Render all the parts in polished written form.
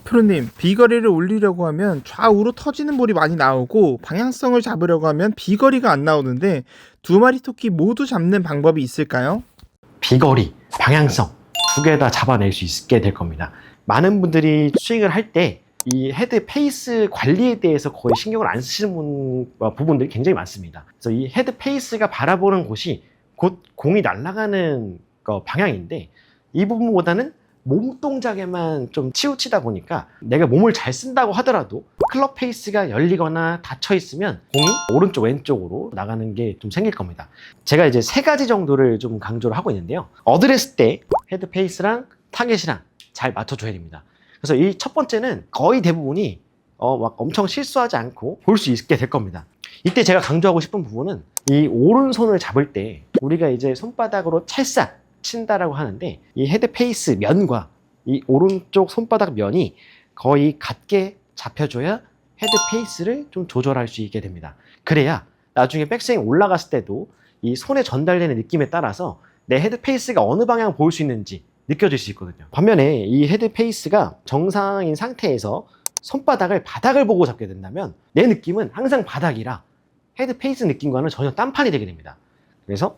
프로님, 비거리를 올리려고 하면 좌우로 터지는 볼이 많이 나오고 방향성을 잡으려고 하면 비거리가 안 나오는데 두 마리 토끼 모두 잡는 방법이 있을까요? 비거리, 방향성 두 개 다 잡아낼 수 있게 될 겁니다. 많은 분들이 스윙을 할 때 이 헤드 페이스 관리에 대해서 거의 신경을 안 쓰시는 부분들이 굉장히 많습니다. 그래서 이 헤드 페이스가 바라보는 곳이 곧 공이 날아가는 방향인데 이 부분보다는 몸 동작에만 좀 치우치다 보니까 내가 몸을 잘 쓴다고 하더라도 클럽 페이스가 열리거나 닫혀 있으면 공이 오른쪽 왼쪽으로 나가는 게 좀 생길 겁니다. 제가 이제 세 가지 정도를 좀 강조를 하고 있는데요. 어드레스 때 헤드 페이스랑 타겟이랑 잘 맞춰줘야 됩니다. 그래서 이 첫 번째는 거의 대부분이 막 엄청 실수하지 않고 볼 수 있게 될 겁니다. 이때 제가 강조하고 싶은 부분은 이 오른손을 잡을 때 우리가 이제 손바닥으로 찰싹 친다라고 하는데 이 헤드 페이스 면과 이 오른쪽 손바닥 면이 거의 같게 잡혀줘야 헤드 페이스를 좀 조절할 수 있게 됩니다. 그래야 나중에 백스윙 올라갔을 때도 이 손에 전달되는 느낌에 따라서 내 헤드 페이스가 어느 방향 볼 수 있는지 느껴질 수 있거든요. 반면에 이 헤드 페이스가 정상인 상태에서 손바닥을 바닥을 보고 잡게 된다면 내 느낌은 항상 바닥이라 헤드 페이스 느낌과는 전혀 딴판이 되게 됩니다. 그래서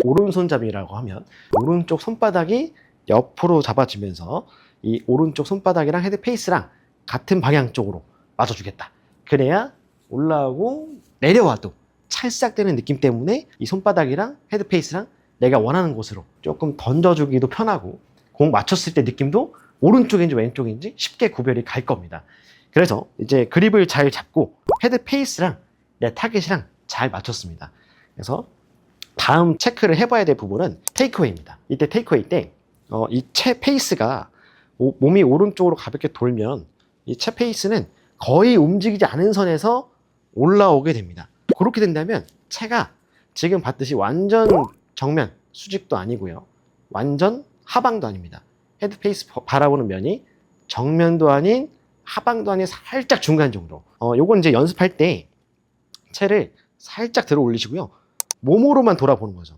오른손잡이라고 하면 오른쪽 손바닥이 옆으로 잡아주면서 이 오른쪽 손바닥이랑 헤드 페이스랑 같은 방향 쪽으로 맞춰주겠다. 그래야 올라오고 내려와도 찰싹대는 느낌 때문에 이 손바닥이랑 헤드 페이스랑 내가 원하는 곳으로 조금 던져주기도 편하고 공 맞췄을 때 느낌도 오른쪽인지 왼쪽인지 쉽게 구별이 갈 겁니다. 그래서 이제 그립을 잘 잡고 헤드 페이스랑 내 타겟이랑 잘 맞췄습니다. 그래서 다음 체크를 해봐야 될 부분은 테이크어웨이입니다. 이때 테이크어웨이 때 이 채 페이스가 몸이 오른쪽으로 가볍게 돌면 이 채 페이스는 거의 움직이지 않은 선에서 올라오게 됩니다. 그렇게 된다면 채가 지금 봤듯이 완전 정면 수직도 아니고요. 완전 하방도 아닙니다. 헤드 페이스 바라보는 면이 정면도 아닌 하방도 아닌 살짝 중간 정도. 요건 이제 연습할 때 채를 살짝 들어 올리시고요. 몸으로만 돌아보는 거죠.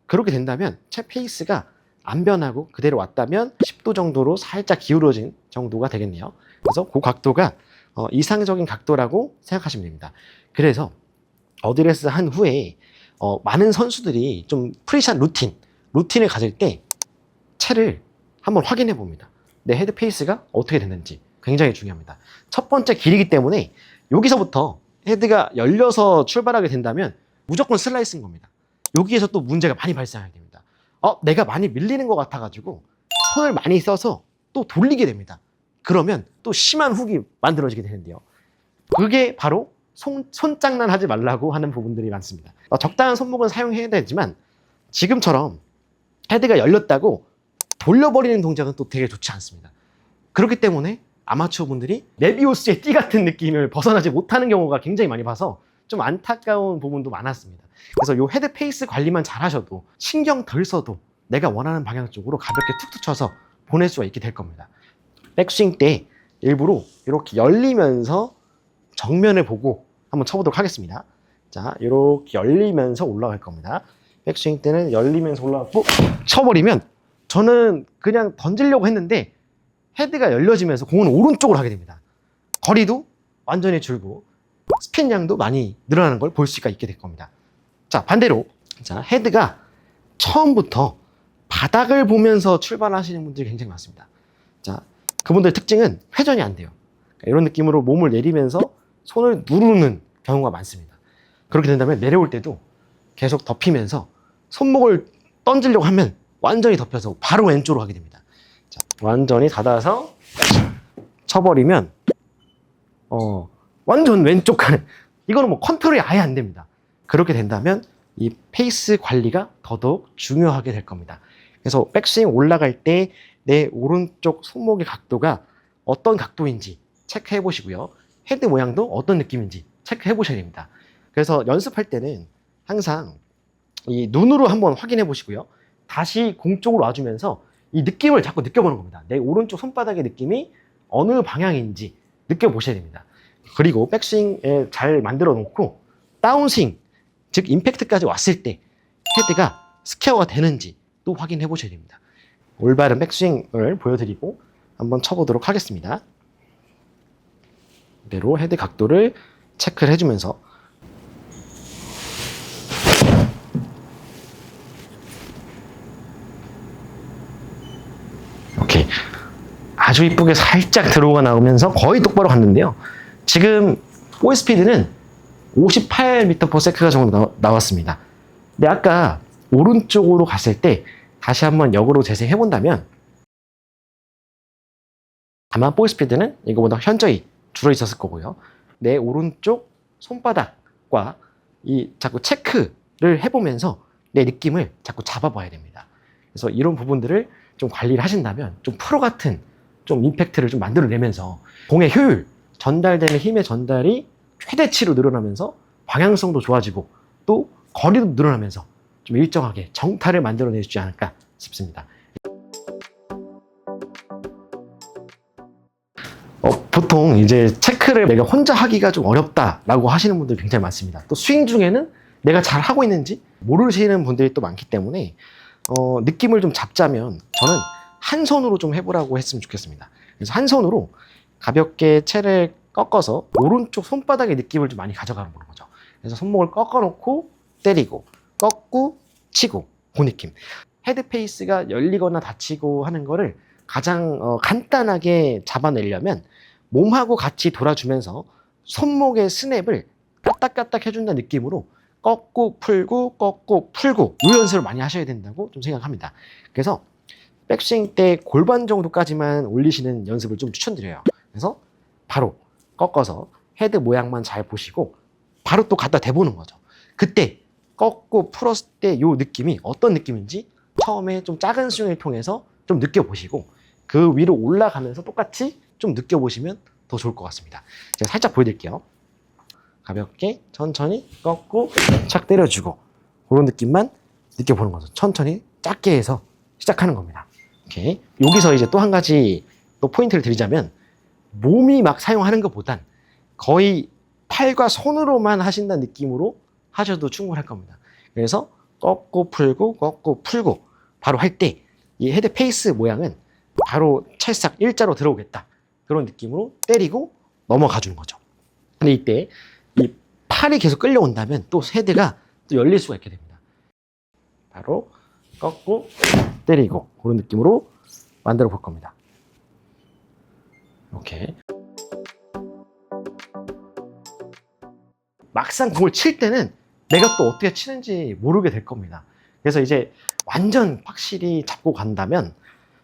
그렇게 된다면 채 페이스가 안 변하고 그대로 왔다면 10도 정도로 살짝 기울어진 정도가 되겠네요. 그래서 그 각도가 이상적인 각도라고 생각하시면 됩니다. 그래서 어드레스 한 후에 많은 선수들이 좀 프리샷 루틴을 가질 때 채를 한번 확인해 봅니다. 내 헤드 페이스가 어떻게 됐는지 굉장히 중요합니다. 첫 번째 길이기 때문에 여기서부터 헤드가 열려서 출발하게 된다면 무조건 슬라이스인 겁니다. 여기에서 또 문제가 많이 발생하게 됩니다. 내가 많이 밀리는 것 같아가지고 손을 많이 써서 또 돌리게 됩니다. 그러면 또 심한 훅이 만들어지게 되는데요. 그게 바로 손장난 하지 말라고 하는 부분들이 많습니다. 적당한 손목은 사용해야 되지만 지금처럼 헤드가 열렸다고 돌려버리는 동작은 또 되게 좋지 않습니다. 그렇기 때문에 아마추어 분들이 메비우스의 띠 같은 느낌을 벗어나지 못하는 경우가 굉장히 많이 봐서 좀 안타까운 부분도 많았습니다. 그래서 이 헤드 페이스 관리만 잘 하셔도 신경 덜 써도 내가 원하는 방향 쪽으로 가볍게 툭툭 쳐서 보낼 수가 있게 될 겁니다. 백스윙 때 일부러 이렇게 열리면서 정면을 보고 한번 쳐보도록 하겠습니다. 자, 이렇게 열리면서 올라갈 겁니다. 백스윙 때는 열리면서 올라가고 쳐버리면 저는 그냥 던지려고 했는데 헤드가 열려지면서 공은 오른쪽으로 하게 됩니다. 거리도 완전히 줄고 스핀량도 많이 늘어나는 걸 볼 수가 있게 될 겁니다. 자, 반대로 자, 헤드가 처음부터 바닥을 보면서 출발하시는 분들이 굉장히 많습니다. 자, 그분들 특징은 회전이 안 돼요. 이런 느낌으로 몸을 내리면서 손을 누르는 경우가 많습니다. 그렇게 된다면 내려올 때도 계속 덮이면서 손목을 던지려고 하면 완전히 덮여서 바로 왼쪽으로 가게 됩니다. 자, 완전히 닫아서 쳐버리면 완전 왼쪽 가는, 이거는 뭐 컨트롤이 아예 안 됩니다. 그렇게 된다면 이 페이스 관리가 더더욱 중요하게 될 겁니다. 그래서 백스윙 올라갈 때 내 오른쪽 손목의 각도가 어떤 각도인지 체크해 보시고요. 헤드 모양도 어떤 느낌인지 체크해 보셔야 됩니다. 그래서 연습할 때는 항상 이 눈으로 한번 확인해 보시고요. 다시 공 쪽으로 와주면서 이 느낌을 자꾸 느껴보는 겁니다. 내 오른쪽 손바닥의 느낌이 어느 방향인지 느껴보셔야 됩니다. 그리고 백스윙에 잘 만들어 놓고 다운스윙, 즉 임팩트까지 왔을 때 헤드가 스퀘어가 되는지 또 확인해 보셔야 됩니다. 올바른 백스윙을 보여드리고 한번 쳐보도록 하겠습니다. 그대로 헤드 각도를 체크를 해주면서 오케이. 아주 이쁘게 살짝 들어가 나오면서 거의 똑바로 갔는데요. 지금 볼 스피드는 58m/s가 정도 나왔습니다. 근데 아까 오른쪽으로 갔을 때 다시 한번 역으로 재생해 본다면 아마 볼 스피드는 이거보다 현저히 줄어 있었을 거고요. 내 오른쪽 손바닥과 이 자꾸 체크를 해보면서 내 느낌을 자꾸 잡아봐야 됩니다. 그래서 이런 부분들을 좀 관리를 하신다면 좀 프로 같은 좀 임팩트를 좀 만들어내면서 공의 효율, 전달되는 힘의 전달이 최대치로 늘어나면서 방향성도 좋아지고 또 거리도 늘어나면서 좀 일정하게 정타를 만들어내지 않을까 싶습니다. 보통 이제 체크를 내가 혼자 하기가 좀 어렵다라고 하시는 분들이 굉장히 많습니다. 또 스윙 중에는 내가 잘 하고 있는지 모르시는 분들이 또 많기 때문에 느낌을 좀 잡자면 저는 한 손으로 좀 해보라고 했으면 좋겠습니다. 그래서 한 손으로 가볍게 채를 꺾어서 오른쪽 손바닥의 느낌을 좀 많이 가져가는 거죠. 그래서 손목을 꺾어놓고 때리고 꺾고 치고 그 느낌. 헤드 페이스가 열리거나 닫히고 하는 거를 가장 간단하게 잡아내려면 몸하고 같이 돌아주면서 손목의 스냅을 까딱까딱 해준다는 느낌으로 꺾고 풀고 꺾고 풀고 이 연습을 많이 하셔야 된다고 좀 생각합니다. 그래서 백스윙 때 골반 정도까지만 올리시는 연습을 좀 추천드려요. 그래서 바로 꺾어서 헤드 모양만 잘 보시고 바로 또 갖다 대보는 거죠. 그때 꺾고 풀었을 때 이 느낌이 어떤 느낌인지 처음에 좀 작은 스윙을 통해서 좀 느껴보시고 그 위로 올라가면서 똑같이 좀 느껴보시면 더 좋을 것 같습니다. 제가 살짝 보여드릴게요. 가볍게 천천히 꺾고 착 때려주고 그런 느낌만 느껴보는 거죠. 천천히 작게 해서 시작하는 겁니다. 오케이. 여기서 이제 또 한 가지 또 포인트를 드리자면 몸이 막 사용하는 것보단 거의 팔과 손으로만 하신다는 느낌으로 하셔도 충분할 겁니다. 그래서 꺾고 풀고 바로 할 때 이 헤드 페이스 모양은 바로 찰싹 일자로 들어오겠다. 그런 느낌으로 때리고 넘어가 주는 거죠. 근데 이때 이 팔이 계속 끌려온다면 또 헤드가 또 열릴 수가 있게 됩니다. 바로 꺾고 때리고 그런 느낌으로 만들어 볼 겁니다. 이렇게 막상 공을 칠 때는 내가 또 어떻게 치는지 모르게 될 겁니다. 그래서 이제 완전 확실히 잡고 간다면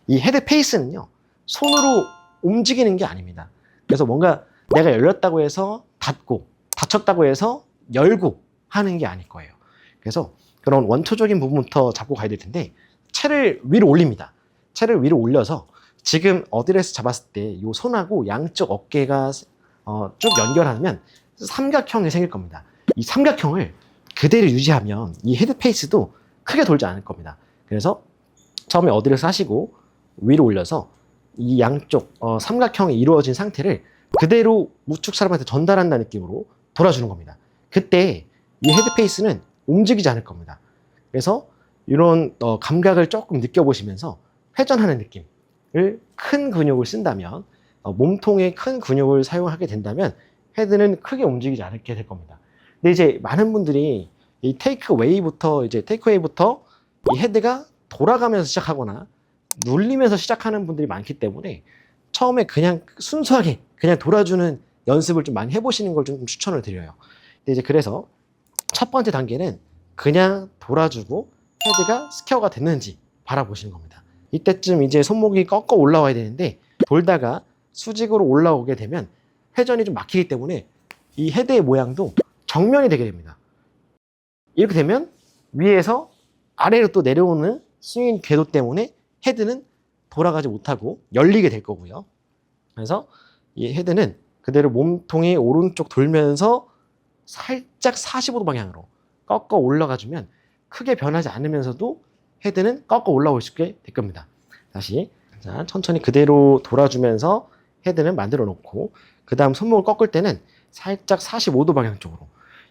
이 헤드 페이스는요 손으로 움직이는 게 아닙니다. 그래서 뭔가 내가 열렸다고 해서 닫고 닫혔다고 해서 열고 하는 게 아닐 거예요. 그래서 그런 원초적인 부분부터 잡고 가야 될 텐데 채를 위로 올립니다. 채를 위로 올려서 지금 어드레스 잡았을 때 이 손하고 양쪽 어깨가 쭉 연결하면 삼각형이 생길 겁니다. 이 삼각형을 그대로 유지하면 이 헤드 페이스도 크게 돌지 않을 겁니다. 그래서 처음에 어드레스 하시고 위로 올려서 이 양쪽 삼각형이 이루어진 상태를 그대로 우측 사람한테 전달한다는 느낌으로 돌아주는 겁니다. 그때 이 헤드 페이스는 움직이지 않을 겁니다. 그래서 이런 감각을 조금 느껴보시면서 회전하는 느낌을 큰 근육을 쓴다면 몸통에 큰 근육을 사용하게 된다면 헤드는 크게 움직이지 않게 될 겁니다. 근데 이제 많은 분들이 이 테이크웨이부터 이 헤드가 돌아가면서 시작하거나 눌리면서 시작하는 분들이 많기 때문에 처음에 그냥 순수하게 그냥 돌아주는 연습을 좀 많이 해보시는 걸 좀 추천을 드려요. 근데 이제 그래서 첫 번째 단계는 그냥 돌아주고 헤드가 스퀘어가 됐는지 바라보시는 겁니다. 이때쯤 이제 손목이 꺾어 올라와야 되는데 돌다가 수직으로 올라오게 되면 회전이 좀 막히기 때문에 이 헤드의 모양도 정면이 되게 됩니다. 이렇게 되면 위에서 아래로 또 내려오는 스윙 궤도 때문에 헤드는 돌아가지 못하고 열리게 될 거고요. 그래서 이 헤드는 그대로 몸통이 오른쪽 돌면서 살짝 45도 방향으로 꺾어 올라가주면 크게 변하지 않으면서도 헤드는 꺾어 올라올 수 있게 될 겁니다. 다시 자, 천천히 그대로 돌아주면서 헤드는 만들어 놓고 그 다음 손목을 꺾을 때는 살짝 45도 방향 쪽으로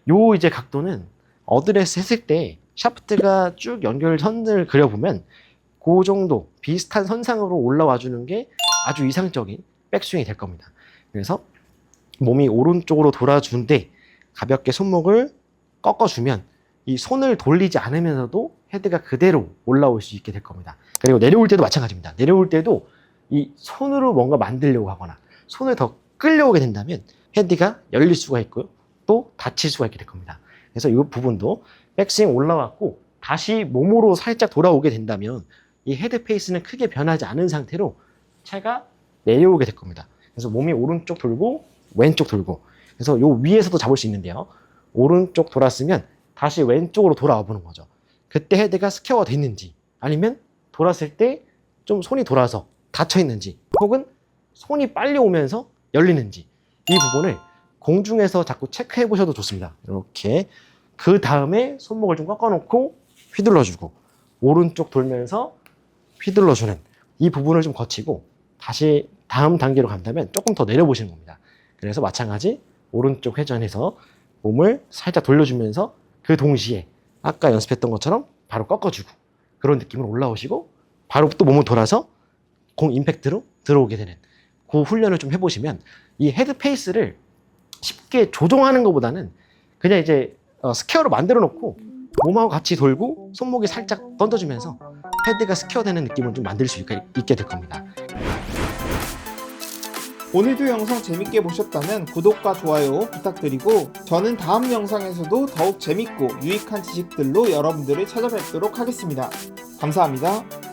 요 이제 각도는 어드레스 했을 때 샤프트가 쭉 연결선을 그려보면 그 정도 비슷한 선상으로 올라와 주는 게 아주 이상적인 백스윙이 될 겁니다. 그래서 몸이 오른쪽으로 돌아주는데 가볍게 손목을 꺾어주면 이 손을 돌리지 않으면서도 헤드가 그대로 올라올 수 있게 될 겁니다. 그리고 내려올 때도 마찬가지입니다. 내려올 때도 이 손으로 뭔가 만들려고 하거나 손을 더 끌려오게 된다면 헤드가 열릴 수가 있고요. 또 닫힐 수가 있게 될 겁니다. 그래서 이 부분도 백스윙 올라왔고 다시 몸으로 살짝 돌아오게 된다면 이 헤드 페이스는 크게 변하지 않은 상태로 채가 내려오게 될 겁니다. 그래서 몸이 오른쪽 돌고 왼쪽 돌고, 그래서 요 위에서도 잡을 수 있는데요. 오른쪽 돌았으면 다시 왼쪽으로 돌아와 보는 거죠. 그때 헤드가 스퀘어가 됐는지, 아니면 돌았을 때 좀 손이 돌아서 닫혀 있는지, 혹은 손이 빨리 오면서 열리는지, 이 부분을 공중에서 자꾸 체크해 보셔도 좋습니다. 이렇게 그 다음에 손목을 좀 꺾어 놓고 휘둘러주고 오른쪽 돌면서 휘둘러주는 이 부분을 좀 거치고 다시 다음 단계로 간다면 조금 더 내려보시는 겁니다. 그래서 마찬가지 오른쪽 회전해서 몸을 살짝 돌려주면서 그 동시에 아까 연습했던 것처럼 바로 꺾어주고 그런 느낌으로 올라오시고 바로 또 몸을 돌아서 공 임팩트로 들어오게 되는 그 훈련을 좀 해보시면 이 헤드 페이스를 쉽게 조종하는 것보다는 그냥 이제 스퀘어로 만들어 놓고 몸하고 같이 돌고 손목이 살짝 던져주면서 헤드가 스퀘어 되는 느낌을 좀 만들 수 있게 될 겁니다. 오늘도 영상 재밌게 보셨다면 구독과 좋아요 부탁드리고 저는 다음 영상에서도 더욱 재밌고 유익한 지식들로 여러분들을 찾아뵙도록 하겠습니다. 감사합니다.